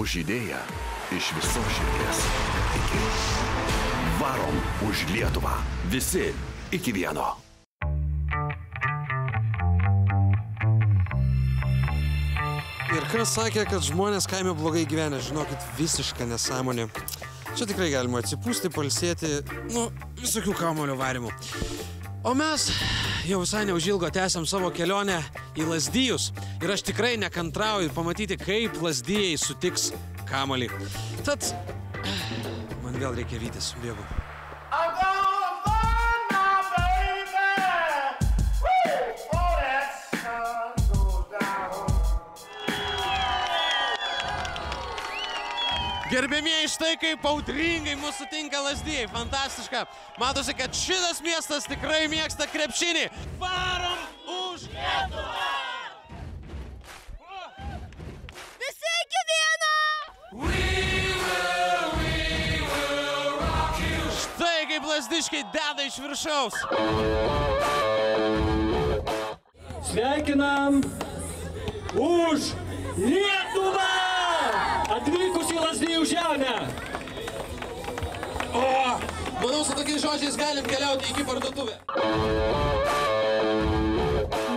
už idėją iš visos širdies. Varom už Lietuvą. Visi iki vieno. Ir kas sakė, kad žmonės kaime blogai gyvena, žinokit, visiška nesąmonė. Čia tikrai galima atsipūsti, pailsėti, visokių kamuolio varimų. O mes jau visai neužilgo tęsiam savo kelionę į Lazdijus. Ir aš tikrai nekantrauju pamatyti, kaip Lazdijai sutiks kamuolį. Tad man vėl reikia vytis, bėgu. Gerbėmieji, štai kaip audringai mūsų sutinka Lazdijai. Fantastiška. Matosi, kad šitas miestas tikrai mėgsta krepšinį. Varom už Lietuvą! Visi iki vieno! Štai kaip lazdiškai deda iš viršaus. Sveikinam už Lietuvą! Atvykus į Lazdijų žemę! Manau, su tokiais žodžiais galim keliauti iki parduotuvę.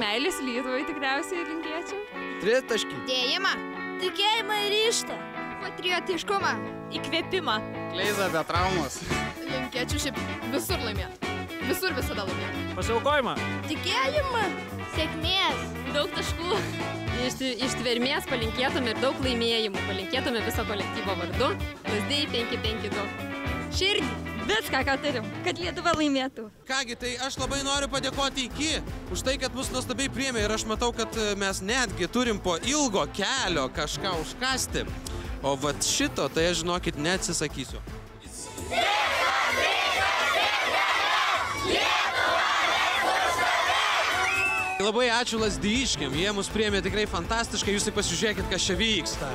Meilės Lietuvai tikriausiai linkėčiau. Tritaškį. Dėjimą, tikėjimą ir ryžtą, patriotiškumą, Įkvėpimą. Kleizą be traumos. Linkėčiau šiaip visur laimėti. Visur visada laimėti. Pasiaukojimą. tikėjimą, sėkmės. Daug taškų. Ištvermės palinkėtume ir daug laimėjimų. Palinkėtume viso kolektyvo vardu. Lazdijai 552. Širdį. Viską, ką turim, kad Lietuva laimėtų. Kągi, tai aš labai noriu padėkoti Iki už tai, kad mus nuostabiai priėmė ir aš matau, kad mes netgi turim po ilgo kelio kažką užkasti. O vat šito, tai aš, žinokit, neatsisakysiu. Labai ačiū lazdijiškiam, jie mus priėmė tikrai fantastiškai, jūs tai pasižiūrėkit, kas čia vyksta.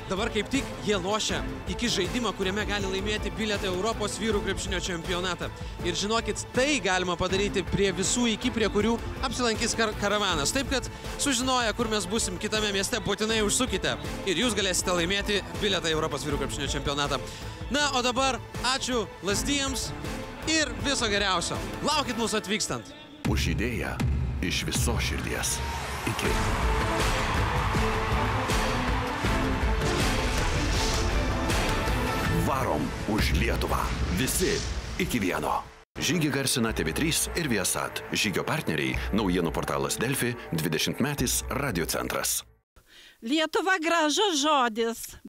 Dabar kaip tik jie lošia iki žaidimą, kuriame gali laimėti bilietą Europos vyrų krepšinio čempionatą. Ir žinokit, tai galima padaryti prie visų iki, prie kurių apsilankys karavanas. Taip, kad sužinoję, kur mes busim kitame mieste, būtinai užsukite. Ir jūs galėsite laimėti bilietą Europos vyrų krepšinio čempionatą. Na, o dabar ačiū Lazdijams ir viso geriausio. Laukit mūsų atvykstant. Už idėją iš visos širdies. Iki. Varom už Lietuvą. Visi iki vieno. Žygį garsina TV3 ir Viasat. Žygio partneriai – naujienų portalas Delfi, 20-metis Radio centras. Lietuva gražus žodis,